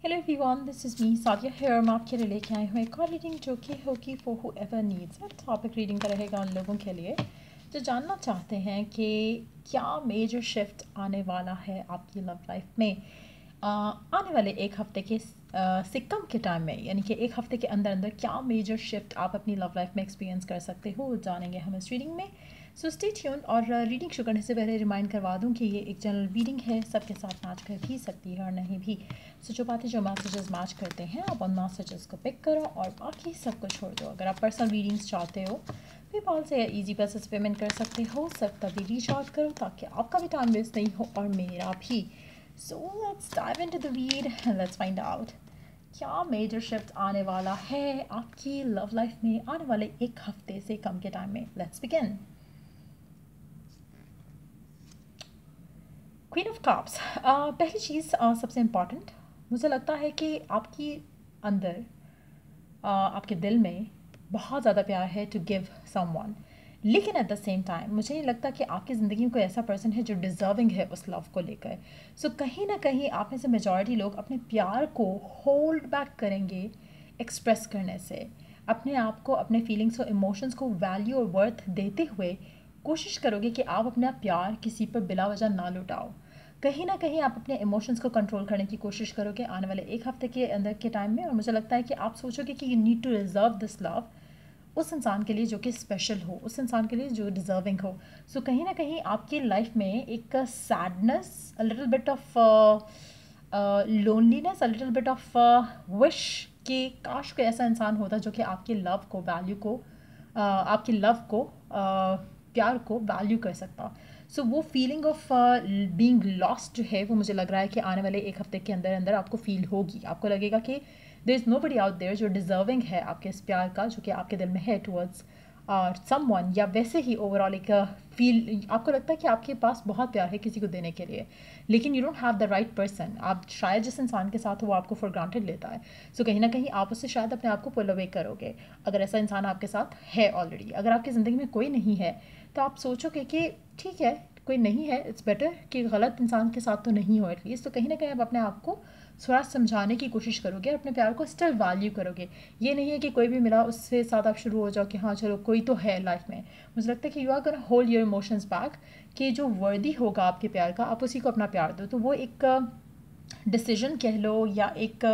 Hello everyone, this is me Sadia here. हम आपके लिए लेके आए हुए एक और रीडिंग जो कि होगी for whoever needs it. Topic reading का रहेगा उन लोगों के लिए जो जानना चाहते हैं कि क्या मेजर शिफ्ट आने वाला है आपकी लव लाइफ में आने वाले एक हफ्ते के से कम के टाइम में, यानी कि एक हफ्ते के अंदर अंदर क्या मेजर शिफ्ट आप अपनी लव लाइफ में एक्सपीरियंस कर सकते हो, जानेंगे हम इस रीडिंग में। So stay tune. और रीडिंग शुरू करने से पहले रिमाइंड करवा दूं कि ये एक जनरल रीडिंग है, सबके साथ मैच कर भी सकती है और नहीं भी। सो जो बातें जो मैसेजेस मैच करते हैं आप उन मैसेजेस को पिक करो और बाकी सब को छोड़ दो। अगर आप पर्सनल रीडिंग्स चाहते हो पेपाल से या ईजी पैसे पेमेंट कर सकते हो, सब तभी रीच आउट करो ताकि आपका भी टाइम वेस्ट नहीं हो और मेरा भी। So let's dive into the read and let's find out क्या मेजर शिफ्ट आने वाला है आपकी लव लाइफ में आने वाले एक हफ्ते से कम के टाइम में। Let's begin. Queen of cups. पहली चीज़ सबसे इम्पॉर्टेंट मुझे लगता है कि आपकी अंदर आपके दिल में बहुत ज़्यादा प्यार है टू गिव समवन, लेकिन एट द सेम टाइम मुझे नहीं लगता कि आपकी ज़िंदगी में कोई ऐसा पर्सन है जो डिज़र्विंग है उस लव को लेकर। सो कहीं ना कहीं आप में से मेजॉरिटी लोग अपने प्यार को होल्ड बैक करेंगे एक्सप्रेस करने से, अपने आप को, अपने फीलिंग्स और इमोशंस को वैल्यू और वर्थ देते हुए कोशिश करोगे कि आप अपना प्यार किसी पर बिला वजह ना लुटाओ। कहीं ना कहीं आप अपने इमोशंस को कंट्रोल करने की कोशिश करोगे आने वाले एक हफ्ते के अंदर के टाइम में, और मुझे लगता है कि आप सोचोगे कि you need to reserve this love उस इंसान के लिए जो कि स्पेशल हो, उस इंसान के लिए जो डिज़र्विंग हो। सो कहीं ना कहीं आपकी लाइफ में एक sadness, a little bit of loneliness, a little bit of wish कि काश कोई ऐसा इंसान होता जो कि आपकी लव को, वैल्यू को, आपकी लव को, प्यार को वैल्यू कर सकता। सो वो फीलिंग ऑफ बीइंग लॉस्ट जो है वो मुझे लग रहा है कि आने वाले एक हफ्ते के अंदर अंदर आपको फील होगी। आपको लगेगा कि there is nobody out there जो डिज़र्विंग है आपके इस प्यार का जो कि आपके दिल में है टुवर्ड्स समवन, या वैसे ही ओवरऑल एक फील आपको लगता है कि आपके पास बहुत प्यार है किसी को देने के लिए, लेकिन you don't have the right person. आप शायद जिस इंसान के साथ हो वो आपको फॉर ग्रांटेड लेता है। सो कहीं ना कहीं आप उससे शायद अपने आप को पुल अवे करोगे अगर ऐसा इंसान आपके साथ है ऑलरेडी। अगर आपकी ज़िंदगी में कोई नहीं है तो आप सोचोगे कि ठीक है, कोई नहीं है, इट्स बेटर कि गलत इंसान के साथ तो नहीं हो एटलीस्ट। तो कहीं ना कहीं आप अपने आप को थोड़ा समझाने की कोशिश करोगे और अपने प्यार को स्टिल वैल्यू करोगे। ये नहीं है कि कोई भी मिला उससे साथ आप शुरू हो जाओ कि हाँ चलो कोई तो है लाइफ में। मुझे लगता है कि you are gonna hold your emotions back, कि जो वर्दी होगा आपके प्यार का आप उसी को अपना प्यार दो। तो वो एक डिसीजन कह लो या एक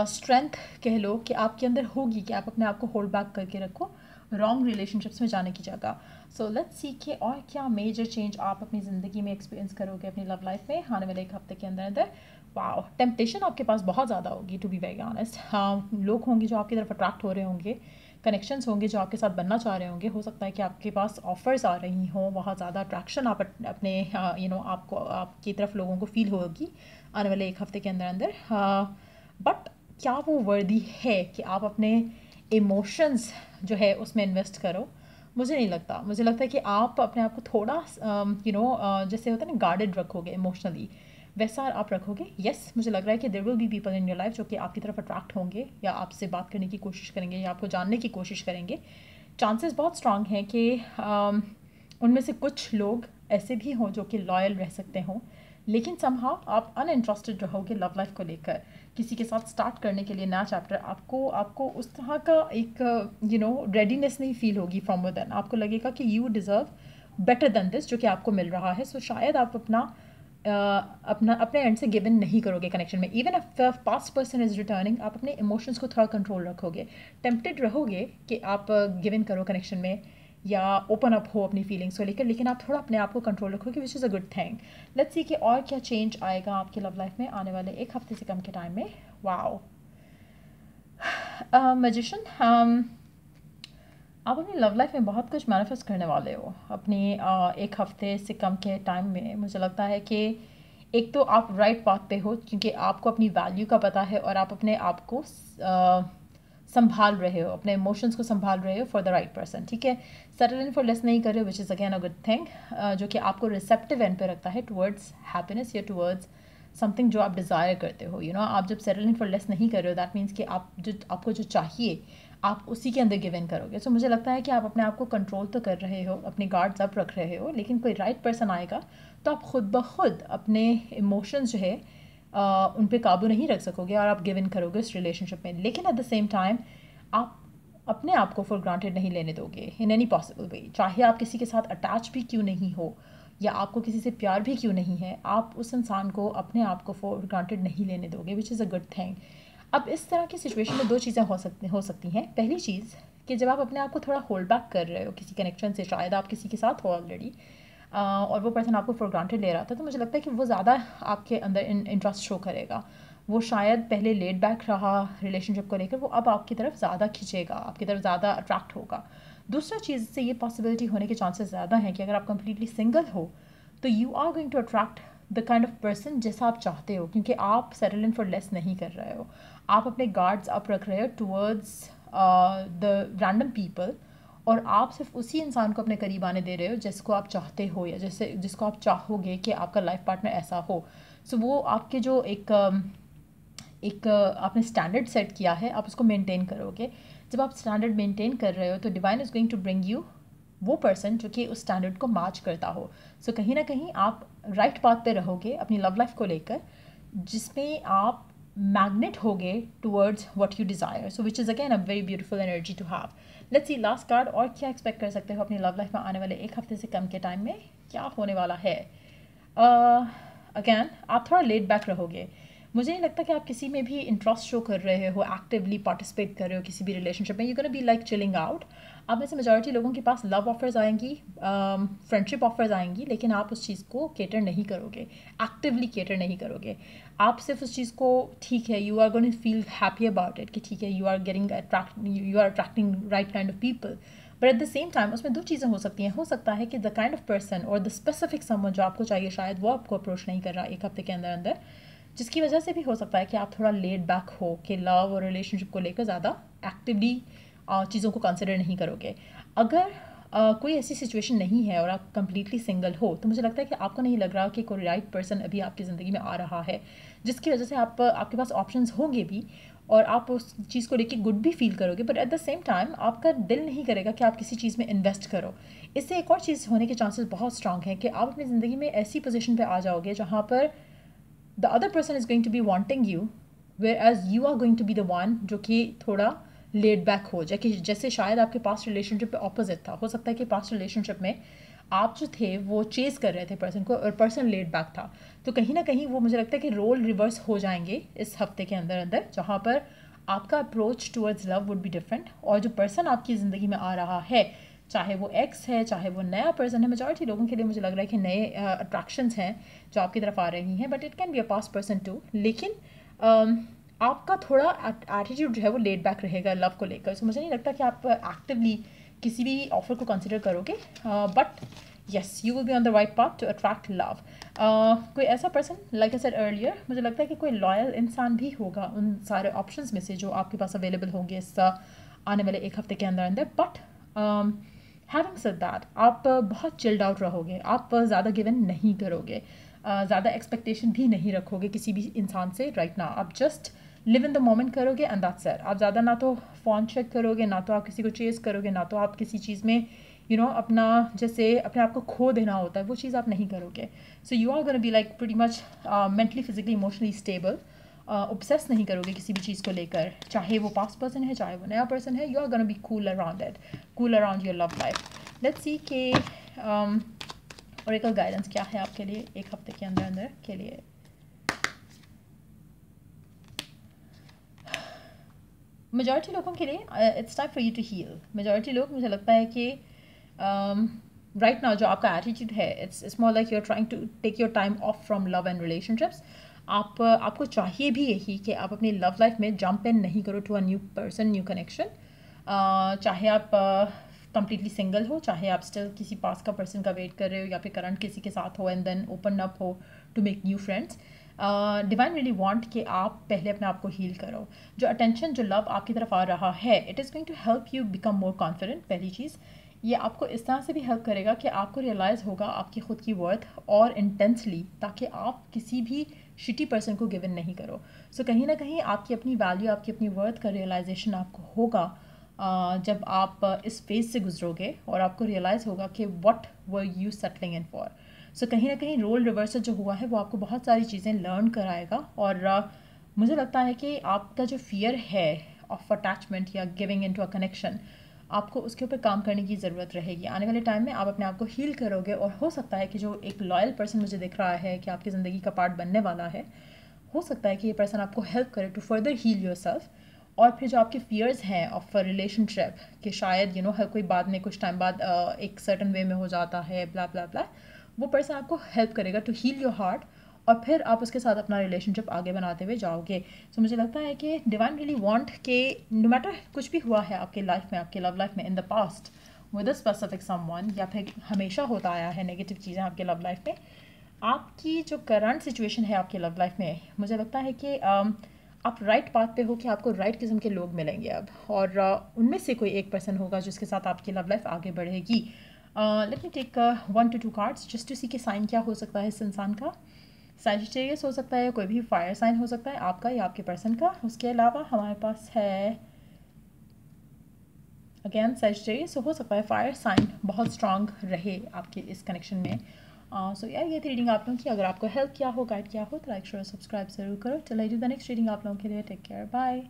स्ट्रेंथ कह लो कि आपके अंदर होगी कि आप अपने आप को होल्ड बैक करके रखो रॉन्ग रिलेशनशिप्स में जाने की जगह। सो लेट्स सी कि और क्या मेजर चेंज आप अपनी ज़िंदगी में एक्सपीरियंस करोगे अपनी लव लाइफ में आने वाले एक हफ्ते के अंदर अंदर। वाओ, टेम्पटेशन आपके पास बहुत ज़्यादा होगी टू बी वेरी ऑनेस्ट। हाँ, लोग होंगे जो आपकी तरफ अट्रैक्ट हो रहे होंगे, कनेक्शंस होंगे जो आपके साथ बनना चाह रहे होंगे। हो सकता है कि आपके पास ऑफर्स आ रही हों, बहुत ज़्यादा अट्रैक्शन आप अपने आपको आपकी तरफ लोगों को फील होगी आने वाले एक हफ्ते के अंदर अंदर। बट क्या वो वर्दी है कि आप अपने इमोशंस जो है उसमें इन्वेस्ट करो? मुझे नहीं लगता। मुझे लगता है कि आप अपने आप को थोड़ा जैसे होता है ना गार्डेड रखोगे इमोशनली, वैसा आप रखोगे। यस, मुझे लग रहा है कि there will be people in your life जो कि आपकी तरफ अट्रैक्ट होंगे या आपसे बात करने की कोशिश करेंगे या आपको जानने की कोशिश करेंगे। चांसेस बहुत स्ट्रांग हैं कि उनमें से कुछ लोग ऐसे भी हों जो कि लॉयल रह सकते हों, लेकिन समहाउ आप अनइंटरेस्टेड रहोगे लव लाइफ को लेकर। किसी के साथ स्टार्ट करने के लिए नया चैप्टर आपको आपको उस तरह का एक रेडीनेस नहीं फील होगी फ्रॉम विदिन। आपको लगेगा कि you deserve better than this जो कि आपको मिल रहा है। सो शायद आप अपने एंड से गिवन नहीं करोगे कनेक्शन में। Even if past person is returning, आप अपने इमोशंस को थोड़ा कंट्रोल रखोगे, टेम्प्टेड रहोगे कि आप गिवन करो कनेक्शन में या ओपन अप हो अपनी फीलिंग्स को लेकर, लेकिन आप थोड़ा अपने आप को कंट्रोल रखोगे, which is a good thing. Let's see कि और क्या चेंज आएगा आपकी लव लाइफ में आने वाले एक हफ्ते से कम के टाइम में। Wow, magician. आप अपनी लव लाइफ में बहुत कुछ मैनिफेस्ट करने वाले हो अपनी एक हफ्ते से कम के टाइम में। मुझे लगता है कि एक तो आप राइट पाथ पे हो क्योंकि आपको अपनी वैल्यू का पता है और आप अपने आप को संभाल रहे हो, अपने इमोशंस को संभाल रहे हो फॉर द राइट पर्सन। ठीक है, सेटल इन फॉर लेस नहीं कर रहे हो, विच is again a good thing, जो कि आपको रिसेप्टिव एंड पे रखता है टुवर्ड्स हैप्पीनेस या टुवर्ड्स समथिंग जो आप डिज़ायर करते हो। आप जब सेटल इन फॉर लेस नहीं कर रहे हो, दैट मीन्स कि आपको जो चाहिए आप उसी के अंदर गिव इन करोगे। सो मुझे लगता है कि आप अपने आप को कंट्रोल तो कर रहे हो, अपने गार्ड्स अप रख रहे हो, लेकिन कोई राइट पर्सन आएगा तो आप खुद ब खुद अपने इमोशंस जो है उन पे काबू नहीं रख सकोगे और आप गिव इन करोगे उस रिलेशनशिप में। लेकिन एट द सेम टाइम आप अपने आप को फॉर ग्रांटेड नहीं लेने दोगे इन एनी पॉसिबल वे। चाहे आप किसी के साथ अटैच भी क्यों नहीं हो या आपको किसी से प्यार भी क्यों नहीं है, आप उस इंसान को अपने आप को फॉर ग्रांटेड नहीं लेने दोगे, which is a good thing. अब इस तरह की सिचुएशन में दो चीज़ें हो सकती हैं। पहली चीज़ कि जब आप अपने आप को थोड़ा होल्ड बैक कर रहे हो किसी कनेक्शन से, शायद आप किसी के साथ हो ऑलरेडी और वो पर्सन आपको फॉर ग्रांटेड ले रहा था, तो मुझे लगता है कि वो ज़्यादा आपके अंदर इंटरेस्ट शो करेगा। वो शायद पहले लेड बैक रहा रिलेशनशिप को लेकर, वो अब आपकी तरफ ज़्यादा खींचेगा, आपकी तरफ ज़्यादा अट्रैक्ट होगा। दूसरा चीज़ से ये पॉसिबिलिटी होने के चांसेस ज़्यादा हैं कि अगर आप कम्प्लीटली सिंगल हो तो you are going to attract the kind of person जैसा आप चाहते हो, क्योंकि आप सेटल इन फॉर लेस नहीं कर रहे हो। आप अपने गार्ड्स अप रख रहे हो टूवर्ड्स द रैंडम पीपल, और आप सिर्फ उसी इंसान को अपने करीब आने दे रहे हो जिसको आप चाहते हो या जिसको आप चाहोगे कि आपका लाइफ पार्टनर ऐसा हो। सो वो आपके जो एक आपने स्टैंडर्ड सेट किया है, आप उसको मेंटेन करोगे। जब आप स्टैंडर्ड मेंटेन कर रहे हो तो divine is going to bring you वो पर्सन जो कि उस स्टैंडर्ड को मैच करता हो। सो कहीं ना कहीं आप राइट पाथ पे रहोगे अपनी लव लाइफ को लेकर, जिसमें आप मैग्नेट होगे towards what you desire, so which is again a very beautiful energy to have. Let's see last card, और क्या एक्सपेक्ट कर सकते हो अपनी लव लाइफ में आने वाले एक हफ्ते से कम के टाइम में, क्या होने वाला है। अगेन आप थोड़ा लेट बैक रहोगे। मुझे नहीं लगता कि आप किसी में भी इंटरेस्ट शो कर रहे हो, एक्टिवली पार्टिसिपेट कर रहे हो किसी भी रिलेशनशिप में। You gonna be like chilling out. आप में से मेजॉरिटी लोगों के पास लव ऑफर्स आएंगी, फ्रेंडशिप ऑफर्स आएंगी, लेकिन आप उस चीज़ को केटर नहीं करोगे, एक्टिवली केटर नहीं करोगे। आप सिर्फ उस चीज़ को, ठीक है, you are going to feel happy about it कि ठीक है you are attracting right kind of people, but at the same time उसमें दो चीज़ें हो सकती हैं। हो सकता है कि द काइंड ऑफ पर्सन और द स्पेसिफिक समवन जो आपको चाहिए, शायद वो आपको अप्रोच नहीं कर रहा एक हफ्ते के अंदर अंदर, जिसकी वजह से भी हो सकता है कि आप थोड़ा लेट बैक हो कि लव और रिलेशनशिप को लेकर ज़्यादा एक्टिवली चीज़ों को कंसिडर नहीं करोगे। अगर कोई ऐसी सिचुएशन नहीं है और आप कम्प्लीटली सिंगल हो, तो मुझे लगता है कि आपको नहीं लग रहा कि कोई राइट पर्सन अभी आपकी ज़िंदगी में आ रहा है, जिसकी वजह से आपके पास ऑप्शंस होंगे भी और आप उस चीज़ को लेके गुड भी फील करोगे, but at the same time आपका दिल नहीं करेगा कि आप किसी चीज़ में इन्वेस्ट करो। इससे एक और चीज़ होने के चांसेस बहुत स्ट्रांग हैं कि आप अपनी ज़िंदगी में ऐसी पोजीशन पे आ जाओगे जहाँ पर the other person is going to be wanting you, whereas you are going to be the one जो कि थोड़ा laid back हो जाए। जैसे शायद आपके पास्ट रिलेशनशिप पे ऑपोजिट था। हो सकता है कि पास्ट रिलेशनशिप में आप जो थे वो चेस कर रहे थे पर्सन को और पर्सन लेड बैक था। तो कहीं ना कहीं वो, मुझे लगता है कि रोल रिवर्स हो जाएंगे इस हफ्ते के अंदर अंदर, जहाँ पर आपका approach towards love would be different, और जो पर्सन आपकी ज़िंदगी में आ रहा है, चाहे वो एक्स है चाहे वो नया पर्सन है, मेजॉरिटी लोगों के लिए मुझे लग रहा है कि नए अट्रैक्शंस हैं जो आपकी तरफ आ रही हैं, but it can be a past person too. लेकिन आपका थोड़ा एटीट्यूड जो है वो लेड बैक रहेगा लव को लेकर। सो मुझे नहीं लगता कि आप एक्टिवली किसी भी ऑफर को कंसिडर करोगे, but yes you will be on the right path to attract love. कोई ऐसा person, like I said earlier, मुझे लगता है कि कोई लॉयल इंसान भी होगा उन सारे ऑप्शंस में से जो आपके पास अवेलेबल होंगे इस आने वाले एक हफ्ते के अंदर अंदर। बट हैविंग सेड दैट, आप बहुत चिल्ड आउट रहोगे, आप ज़्यादा गिवन नहीं करोगे, ज़्यादा एक्सपेक्टेशन भी नहीं रखोगे किसी भी इंसान से राइट ना। आप just live in the moment करोगे एंड दैट्स इट। आप ज़्यादा ना तो फ़ोन चेक करोगे, ना तो आप किसी को चेस करोगे, ना तो आप किसी चीज़ में अपना जैसे अपने आप को खो देना होता है वो चीज़ आप नहीं करोगे। So you are gonna be like pretty much mentally physically emotionally stable. Obsess नहीं करोगे किसी भी चीज़ को लेकर, चाहे वो पास्ट पर्सन है चाहे वो नया पर्सन है। You are gonna be cool around it, cool around your love life. Let's see के ओरेकल गाइडेंस क्या है आपके लिए एक हफ्ते के अंदर अंदर के लिए। मेजॉरिटी लोगों के लिए it's time for you to heal. Majority लोग, मुझे लगता है कि राइट नाउ जो आपका एटीट्यूड है, it's more like you are trying to take your time off from love and relationships. आपको चाहिए भी यही कि आप अपनी लव लाइफ में जंप इन नहीं करो to a new person, new connection. चाहे आप कंप्लीटली सिंगल हो, चाहे आप स्टिल किसी पास का पर्सन का वेट कर रहे हो, या फिर करंट किसी के साथ हो एंड देन ओपन अप हो to make new friends. Divine really want कि आप पहले अपने आप को हील करो। जो अटेंशन, जो लव आपकी तरफ आ रहा है, it is going to help you become more confident. पहली चीज़, ये आपको इस तरह से भी हेल्प करेगा कि आपको रियलाइज़ होगा आपकी ख़ुद की वर्थ और इंटेंसली, ताकि आप किसी भी शिटी पर्सन को गिवन नहीं करो। सो कहीं ना कहीं आपकी अपनी वैल्यू, आपकी अपनी वर्थ का रियलाइजेशन आपको होगा जब आप इस फेज से गुजरोगे और आपको रियलाइज़ होगा कि what were you settling in for. So कहीं ना कहीं रोल रिवर्सल जो हुआ है वो आपको बहुत सारी चीज़ें लर्न कराएगा। और मुझे लगता है कि आपका जो फियर है ऑफ अटैचमेंट या गिविंग इनटू अ कनेक्शन, आपको उसके ऊपर काम करने की ज़रूरत रहेगी। आने वाले टाइम में आप अपने आप को हील करोगे, और हो सकता है कि जो एक लॉयल पर्सन मुझे दिख रहा है कि आपकी ज़िंदगी का पार्ट बनने वाला है, हो सकता है कि ये पर्सन आपको हेल्प करे to further heal yourself. और फिर जो आपके फियर्स हैं ऑफ रिलेशनशिप कि शायद हर कोई बाद में कुछ टाइम बाद एक सर्टन वे में हो जाता है, ब्ला ब्ला ब्ला, वो पर्सन आपको हेल्प करेगा टू हील योर हार्ट, और फिर आप उसके साथ अपना रिलेशनशिप आगे बनाते हुए जाओगे। सो मुझे लगता है कि डिवाइन रियली वांट के नो मैटर कुछ भी हुआ है आपके लाइफ में, आपके लव लाइफ में in the past with a specific someone, या फिर हमेशा होता आया है नेगेटिव चीज़ें आपके लव लाइफ में, आपकी जो करंट सिचुएशन है आपके लव लाइफ में, मुझे लगता है कि आप राइट पाथ पे हो कि आपको राइट किस्म के लोग मिलेंगे अब, और उनमें से कोई एक पर्सन होगा जिसके साथ आपकी लव लाइफ आगे बढ़ेगी। Let me take 1 to 2 cards just to see कि साइन क्या हो सकता है इस इंसान का। सैजिटेरियस हो सकता है, कोई भी फायर साइन हो सकता है, आपका या आपके पर्सन का। उसके अलावा हमारे पास है अगेन सैजिटेरियस, हो सकता है फायर साइन बहुत स्ट्रांग रहे आपके इस कनेक्शन में। सो यार ये थी रीडिंग आप लोगों की। अगर आपको हेल्प किया हो, गाइड किया हो, तो लाइक शेयर सब्सक्राइब जरूर करो। चलो I do the next reading आप लोगों के लिए। Take care, bye.